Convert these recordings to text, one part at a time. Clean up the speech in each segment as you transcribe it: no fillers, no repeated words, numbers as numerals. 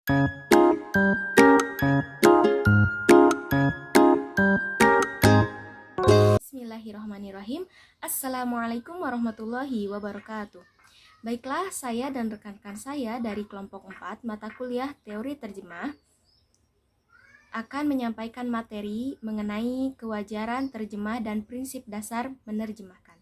Bismillahirrahmanirrahim. Assalamualaikum warahmatullahi wabarakatuh. Baiklah, saya dan rekan-rekan saya dari kelompok 4 mata kuliah teori terjemah akan menyampaikan materi mengenai kewajaran terjemah dan prinsip dasar menerjemahkan.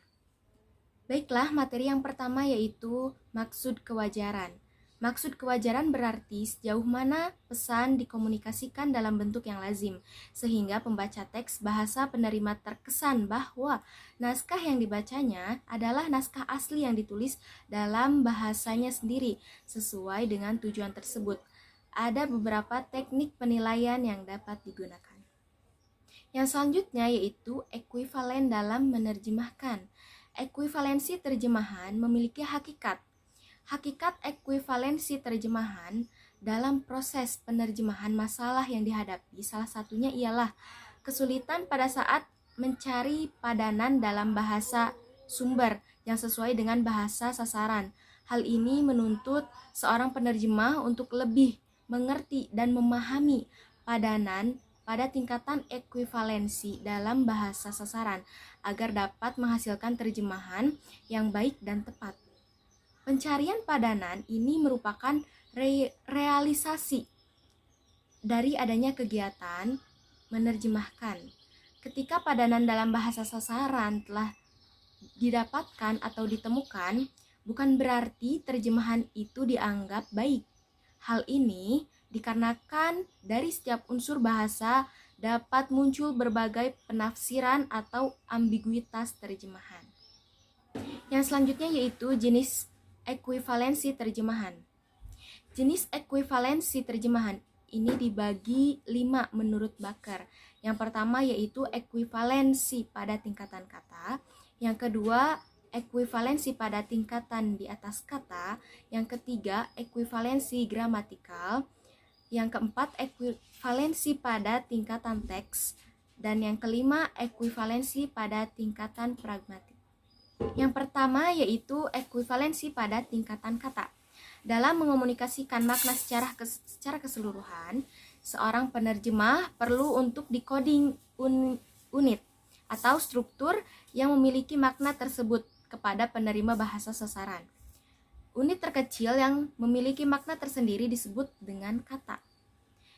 Baiklah, materi yang pertama yaitu maksud kewajaran. Maksud kewajaran berarti sejauh mana pesan dikomunikasikan dalam bentuk yang lazim, sehingga pembaca teks bahasa penerima terkesan bahwa naskah yang dibacanya adalah naskah asli yang ditulis dalam bahasanya sendiri, sesuai dengan tujuan tersebut. Ada beberapa teknik penilaian yang dapat digunakan. Yang selanjutnya yaitu ekuivalen dalam menerjemahkan. Ekuivalensi terjemahan memiliki hakikat. Hakikat ekuivalensi terjemahan dalam proses penerjemahan masalah yang dihadapi salah satunya ialah kesulitan pada saat mencari padanan dalam bahasa sumber yang sesuai dengan bahasa sasaran. Hal ini menuntut seorang penerjemah untuk lebih mengerti dan memahami padanan pada tingkatan ekuivalensi dalam bahasa sasaran agar dapat menghasilkan terjemahan yang baik dan tepat. Pencarian padanan ini merupakan realisasi dari adanya kegiatan menerjemahkan. Ketika padanan dalam bahasa sasaran telah didapatkan atau ditemukan, bukan berarti terjemahan itu dianggap baik. Hal ini dikarenakan dari setiap unsur bahasa dapat muncul berbagai penafsiran atau ambiguitas terjemahan. Yang selanjutnya yaitu jenis ekuivalensi terjemahan. Jenis ekuivalensi terjemahan ini dibagi 5 menurut Baker. Yang pertama yaitu ekuivalensi pada tingkatan kata. Yang kedua, ekuivalensi pada tingkatan di atas kata. Yang ketiga, ekuivalensi gramatikal. Yang keempat, ekuivalensi pada tingkatan teks. Dan yang kelima, ekuivalensi pada tingkatan pragmatik. Yang pertama yaitu ekuivalensi pada tingkatan kata. Dalam mengomunikasikan makna secara keseluruhan, seorang penerjemah perlu untuk decoding unit atau struktur yang memiliki makna tersebut kepada penerima bahasa sasaran. Unit terkecil yang memiliki makna tersendiri disebut dengan kata.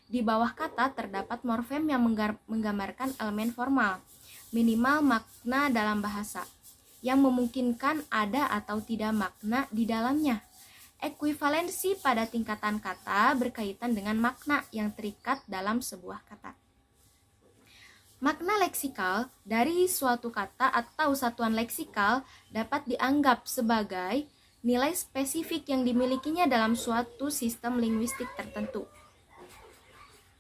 Di bawah kata terdapat morfem yang menggambarkan elemen formal, minimal makna dalam bahasa, yang memungkinkan ada atau tidak makna di dalamnya. Ekuivalensi pada tingkatan kata berkaitan dengan makna yang terikat dalam sebuah kata. Makna leksikal dari suatu kata atau satuan leksikal dapat dianggap sebagai nilai spesifik yang dimilikinya dalam suatu sistem linguistik tertentu.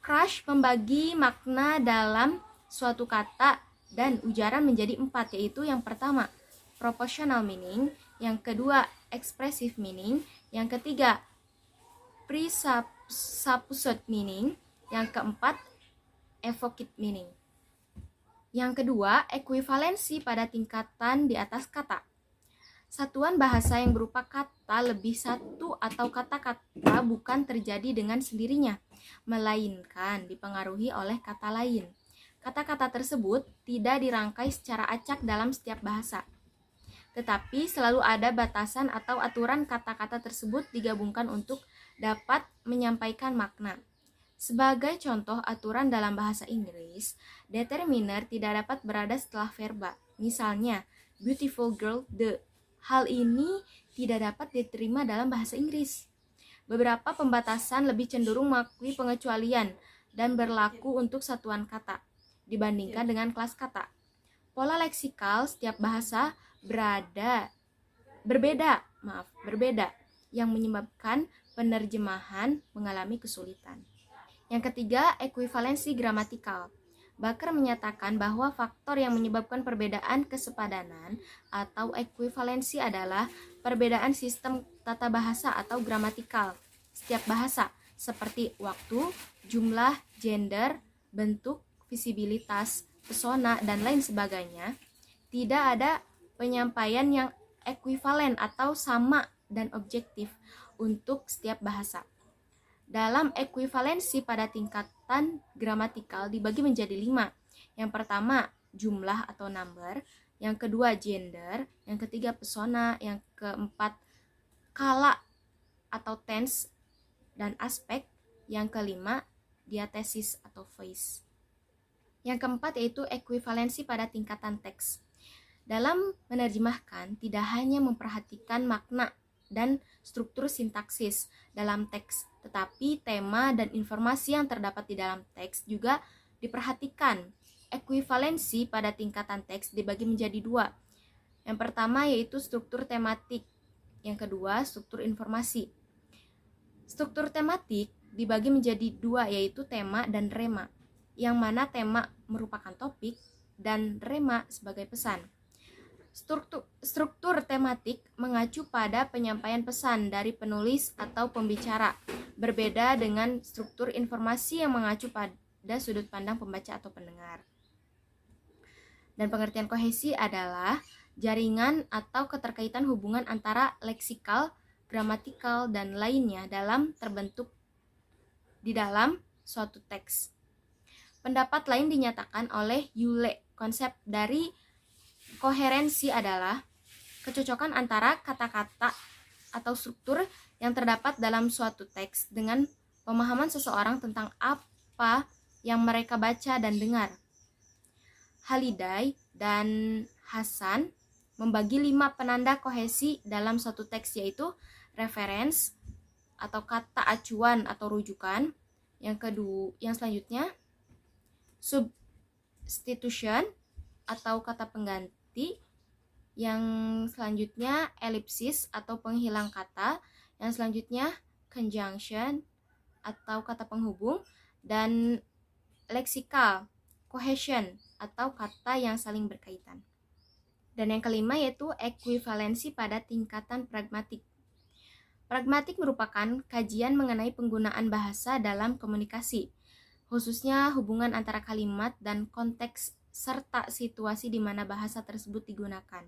Crush membagi makna dalam suatu kata dan ujaran menjadi 4, yaitu yang pertama, proportional meaning, yang kedua, expressive meaning, yang ketiga, presupposed meaning, yang keempat, evoked meaning. Yang kedua, ekuivalensi pada tingkatan di atas kata. Satuan bahasa yang berupa kata lebih satu atau kata-kata bukan terjadi dengan sendirinya, melainkan dipengaruhi oleh kata lain. Kata-kata tersebut tidak dirangkai secara acak dalam setiap bahasa, tetapi selalu ada batasan atau aturan kata-kata tersebut digabungkan untuk dapat menyampaikan makna. Sebagai contoh aturan dalam bahasa Inggris, determiner tidak dapat berada setelah verba. Misalnya, beautiful girl, the. Hal ini tidak dapat diterima dalam bahasa Inggris. Beberapa pembatasan lebih cenderung mengakui pengecualian dan berlaku untuk satuan kata dibandingkan dengan kelas kata. Pola leksikal setiap bahasa berbeda yang menyebabkan penerjemahan mengalami kesulitan. Yang ketiga, ekuivalensi gramatikal. Baker menyatakan bahwa faktor yang menyebabkan perbedaan kesepadanan atau ekuivalensi adalah perbedaan sistem tata bahasa atau gramatikal setiap bahasa, seperti waktu, jumlah, gender, bentuk, visibilitas, pesona, dan lain sebagainya. Tidak ada penyampaian yang ekuivalen atau sama dan objektif untuk setiap bahasa. Dalam ekuivalensi pada tingkatan gramatikal dibagi menjadi 5. Yang pertama, jumlah atau number. Yang kedua, gender. Yang ketiga, persona. Yang keempat, kala atau tense dan aspek. Yang kelima, diatesis atau voice. Yang keempat yaitu ekuivalensi pada tingkatan teks. Dalam menerjemahkan, tidak hanya memperhatikan makna dan struktur sintaksis dalam teks, tetapi tema dan informasi yang terdapat di dalam teks juga diperhatikan. Ekuivalensi pada tingkatan teks dibagi menjadi 2. Yang pertama yaitu struktur tematik, yang kedua struktur informasi. Struktur tematik dibagi menjadi 2 yaitu tema dan rema, yang mana tema merupakan topik dan rema sebagai pesan. Struktur tematik mengacu pada penyampaian pesan dari penulis atau pembicara, berbeda dengan struktur informasi yang mengacu pada sudut pandang pembaca atau pendengar. Dan pengertian kohesi adalah jaringan atau keterkaitan hubungan antara leksikal, gramatikal, dan lainnya dalam terbentuk di dalam suatu teks. Pendapat lain dinyatakan oleh Yule. Konsep dari koherensi adalah kecocokan antara kata-kata atau struktur yang terdapat dalam suatu teks dengan pemahaman seseorang tentang apa yang mereka baca dan dengar. Halliday dan Hasan membagi 5 penanda kohesi dalam suatu teks, yaitu reference atau kata acuan atau rujukan. Yang selanjutnya substitution atau kata pengganti. Yang selanjutnya elipsis atau penghilang kata. Yang selanjutnya conjunction atau kata penghubung, dan leksikal cohesion atau kata yang saling berkaitan. Dan yang kelima yaitu ekuivalensi pada tingkatan pragmatik. Pragmatik merupakan kajian mengenai penggunaan bahasa dalam komunikasi, khususnya hubungan antara kalimat dan konteks serta situasi di mana bahasa tersebut digunakan.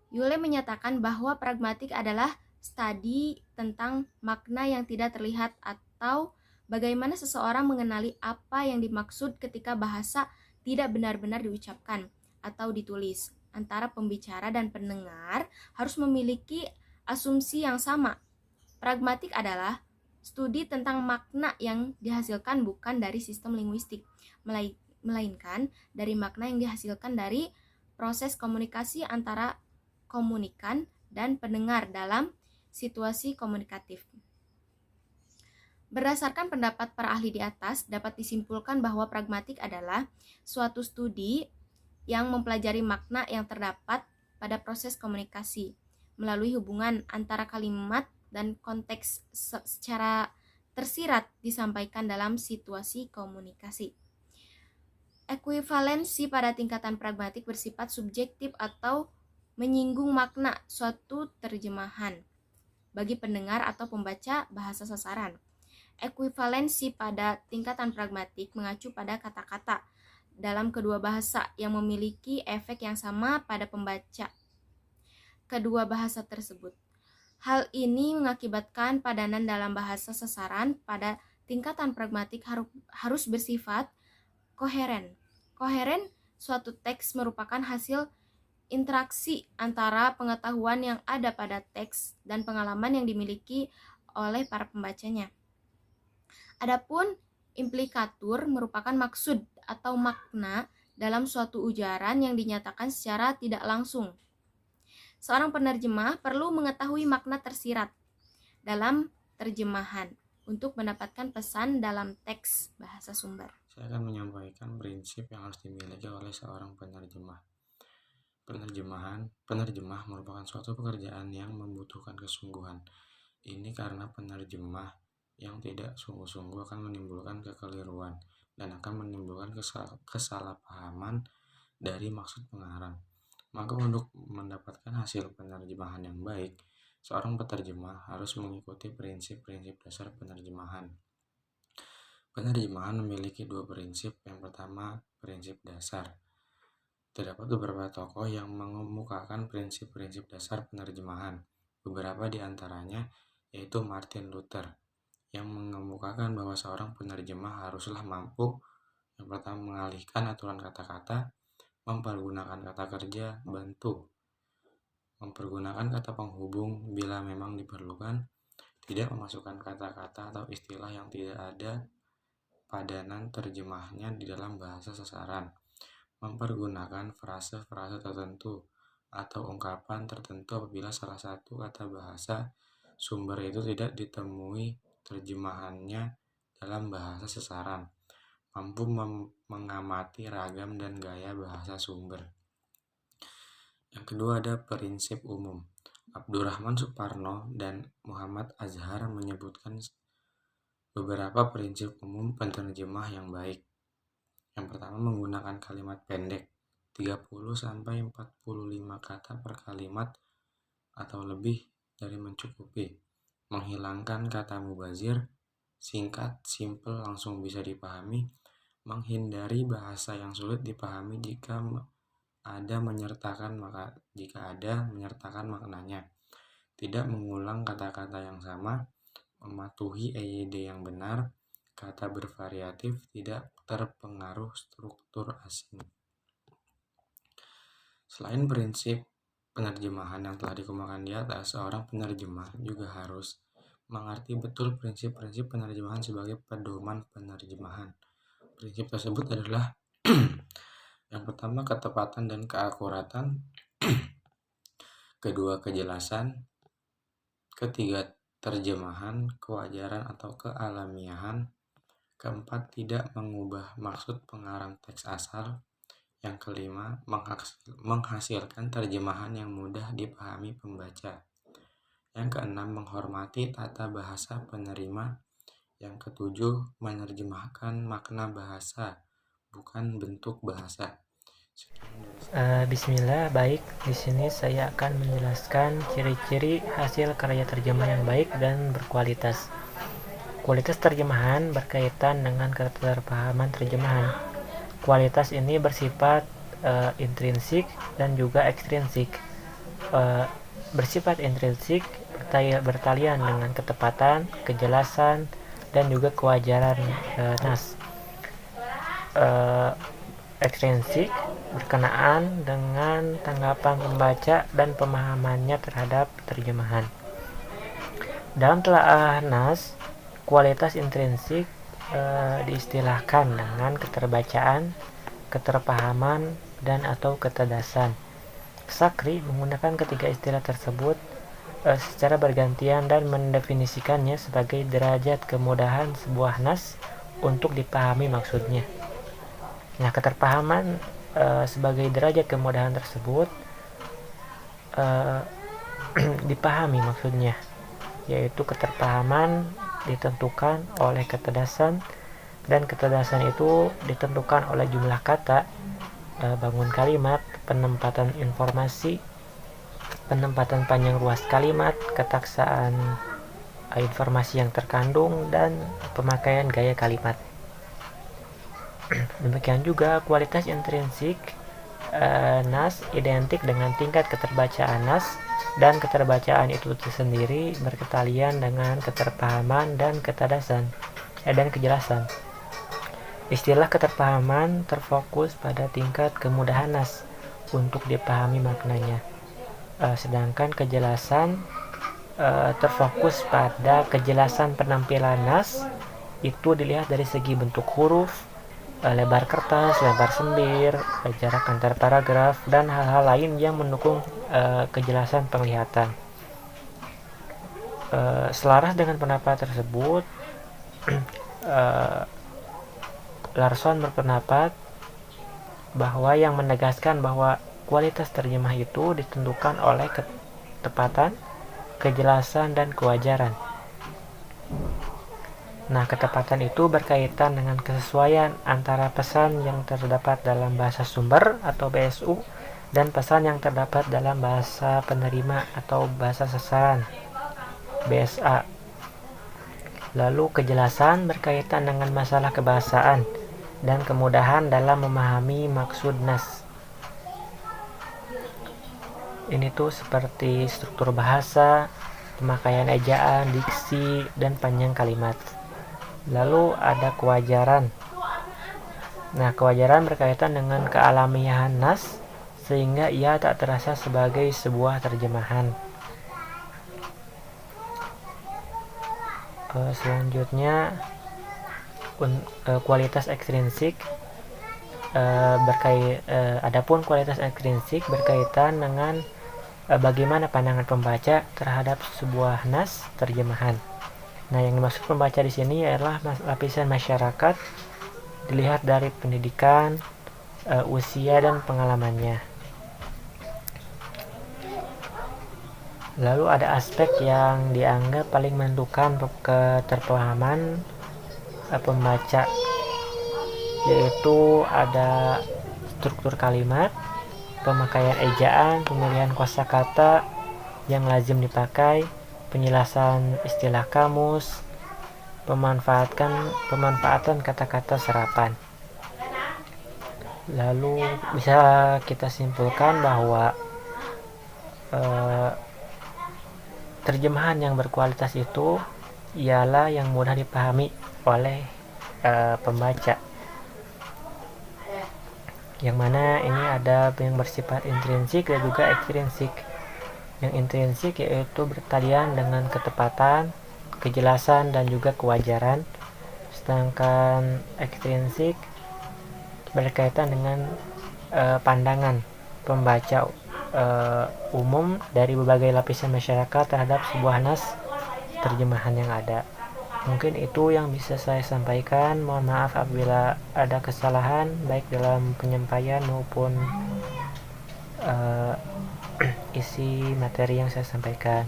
Yule menyatakan bahwa pragmatik adalah studi tentang makna yang tidak terlihat atau bagaimana seseorang mengenali apa yang dimaksud ketika bahasa tidak benar-benar diucapkan atau ditulis. Antara pembicara dan pendengar harus memiliki asumsi yang sama. Pragmatik adalah studi tentang makna yang dihasilkan bukan dari sistem linguistik, melainkan dari makna yang dihasilkan dari proses komunikasi antara komunikan dan pendengar dalam situasi komunikatif. Berdasarkan pendapat para ahli di atas, dapat disimpulkan bahwa pragmatik adalah suatu studi yang mempelajari makna yang terdapat pada proses komunikasi melalui hubungan antara kalimat dan konteks secara tersirat disampaikan dalam situasi komunikasi. Ekuivalensi pada tingkatan pragmatik bersifat subjektif atau menyinggung makna suatu terjemahan bagi pendengar atau pembaca bahasa sasaran. Ekuivalensi pada tingkatan pragmatik mengacu pada kata-kata dalam kedua bahasa yang memiliki efek yang sama pada pembaca kedua bahasa tersebut. Hal ini mengakibatkan padanan dalam bahasa sasaran pada tingkatan pragmatik harus bersifat koheren. Koheren suatu teks merupakan hasil interaksi antara pengetahuan yang ada pada teks dan pengalaman yang dimiliki oleh para pembacanya. Adapun implikatur merupakan maksud atau makna dalam suatu ujaran yang dinyatakan secara tidak langsung. Seorang penerjemah perlu mengetahui makna tersirat dalam terjemahan untuk mendapatkan pesan dalam teks bahasa sumber. Saya akan menyampaikan prinsip yang harus dimiliki oleh seorang penerjemah. Penerjemah merupakan suatu pekerjaan yang membutuhkan kesungguhan. Ini karena penerjemah yang tidak sungguh-sungguh akan menimbulkan kekeliruan dan akan menimbulkan kesalahpahaman dari maksud pengarang. Maka untuk mendapatkan hasil penerjemahan yang baik, seorang penerjemah harus mengikuti prinsip-prinsip dasar penerjemahan. Penerjemahan memiliki 2 prinsip. Yang pertama, prinsip dasar. Terdapat beberapa tokoh yang mengemukakan prinsip-prinsip dasar penerjemahan. Beberapa di antaranya yaitu Martin Luther, yang mengemukakan bahwa seorang penerjemah haruslah mampu yang pertama mengalihkan aturan kata-kata, mempergunakan kata kerja bantu, mempergunakan kata penghubung bila memang diperlukan, tidak memasukkan kata-kata atau istilah yang tidak ada padanan terjemahnya di dalam bahasa sasaran, mempergunakan frase-frase tertentu atau ungkapan tertentu apabila salah satu kata bahasa sumber itu tidak ditemui terjemahannya dalam bahasa sasaran, mampu mengamati ragam dan gaya bahasa sumber. Yang kedua ada prinsip umum. Abdurrahman Suparno dan Muhammad Azhar menyebutkan beberapa prinsip umum penerjemah yang baik. Yang pertama menggunakan kalimat pendek, 30-45 kata per kalimat atau lebih dari mencukupi. Menghilangkan kata mubazir, singkat, simple, langsung bisa dipahami. Menghindari bahasa yang sulit dipahami jika ada menyertakan maknanya. Tidak mengulang kata-kata yang sama, mematuhi EYD yang benar, kata bervariatif, tidak terpengaruh struktur asing. Selain prinsip penerjemahan yang telah dikemukakan di atas, seorang penerjemah juga harus mengerti betul prinsip-prinsip penerjemahan sebagai pedoman penerjemahan. Prinsip tersebut adalah yang pertama ketepatan dan keakuratan, kedua kejelasan, ketiga terjemahan, kewajaran atau kealamiahan, keempat tidak mengubah maksud pengarang teks asal, yang kelima menghasilkan terjemahan yang mudah dipahami pembaca, yang keenam menghormati tata bahasa penerima, yang ketujuh menerjemahkan makna bahasa bukan bentuk bahasa. Bismillah, baik. Di sini saya akan menjelaskan ciri-ciri hasil karya terjemah yang baik dan berkualitas. Kualitas terjemahan berkaitan dengan keterpahaman terjemahan. Kualitas ini bersifat intrinsik dan juga ekstrinsik. Bersifat intrinsik bertalian dengan ketepatan, kejelasan, dan juga kewajaran nas. Ekstrinsik berkenaan dengan tanggapan pembaca dan pemahamannya terhadap terjemahan. Dalam telaah nas, kualitas intrinsik diistilahkan dengan keterbacaan, keterpahaman, dan atau kecerdasan. Sakri menggunakan ketiga istilah tersebut secara bergantian dan mendefinisikannya sebagai derajat kemudahan sebuah nas untuk dipahami maksudnya. Nah, keterpahaman sebagai derajat kemudahan tersebut dipahami maksudnya, yaitu keterpahaman ditentukan oleh kecerdasan, dan kecerdasan itu ditentukan oleh jumlah kata, bangun kalimat, penempatan informasi, penempatan panjang luas kalimat, ketaksaan informasi yang terkandung, dan pemakaian gaya kalimat. Demikian juga kualitas intrinsik nas identik dengan tingkat keterbacaan nas, dan keterbacaan itu sendiri berketalian dengan keterpahaman dan kecerdasan dan kejelasan. Istilah keterpahaman terfokus pada tingkat kemudahan nas untuk dipahami maknanya, sedangkan kejelasan terfokus pada kejelasan penampilan nas. Itu dilihat dari segi bentuk huruf, lebar kertas, lebar sembir, jarak antar paragraf, dan hal-hal lain yang mendukung kejelasan penglihatan. Selaras dengan pendapat tersebut, Larson berpendapat bahwa yang menegaskan bahwa kualitas terjemah itu ditentukan oleh ketepatan, kejelasan, dan kewajaran. Nah, ketepatan itu berkaitan dengan kesesuaian antara pesan yang terdapat dalam bahasa sumber atau BSU dan pesan yang terdapat dalam bahasa penerima atau bahasa sasaran BSA. Lalu kejelasan berkaitan dengan masalah kebahasaan dan kemudahan dalam memahami maksud nas. Ini tuh seperti struktur bahasa, pemakaian ejaan, diksi, dan panjang kalimat. Lalu ada kewajaran. Nah, kewajaran berkaitan dengan kealamiahan nas sehingga ia tak terasa sebagai sebuah terjemahan. Selanjutnya kualitas ekstrinsik. Adapun kualitas ekstrinsik berkaitan dengan bagaimana pandangan pembaca terhadap sebuah nas terjemahan. Nah, yang dimaksud pembaca di sini adalah lapisan masyarakat, dilihat dari pendidikan, usia, dan pengalamannya. Lalu ada aspek yang dianggap paling menentukan keterpahaman pembaca, yaitu ada struktur kalimat, pemakaian ejaan, pemilihan kosakata yang lazim dipakai, penjelasan istilah kamus, pemanfaatan kata-kata serapan. Lalu bisa kita simpulkan bahwa terjemahan yang berkualitas itu ialah yang mudah dipahami oleh pembaca, yang mana ini ada yang bersifat intrinsik dan juga ekstrinsik. Yang intrinsik yaitu bertalian dengan ketepatan, kejelasan, dan juga kewajaran, sedangkan ekstrinsik berkaitan dengan pandangan pembaca umum dari berbagai lapisan masyarakat terhadap sebuah nas terjemahan yang ada. Mungkin itu yang bisa saya sampaikan. Mohon maaf apabila ada kesalahan baik dalam penyampaian maupun isi materi yang saya sampaikan.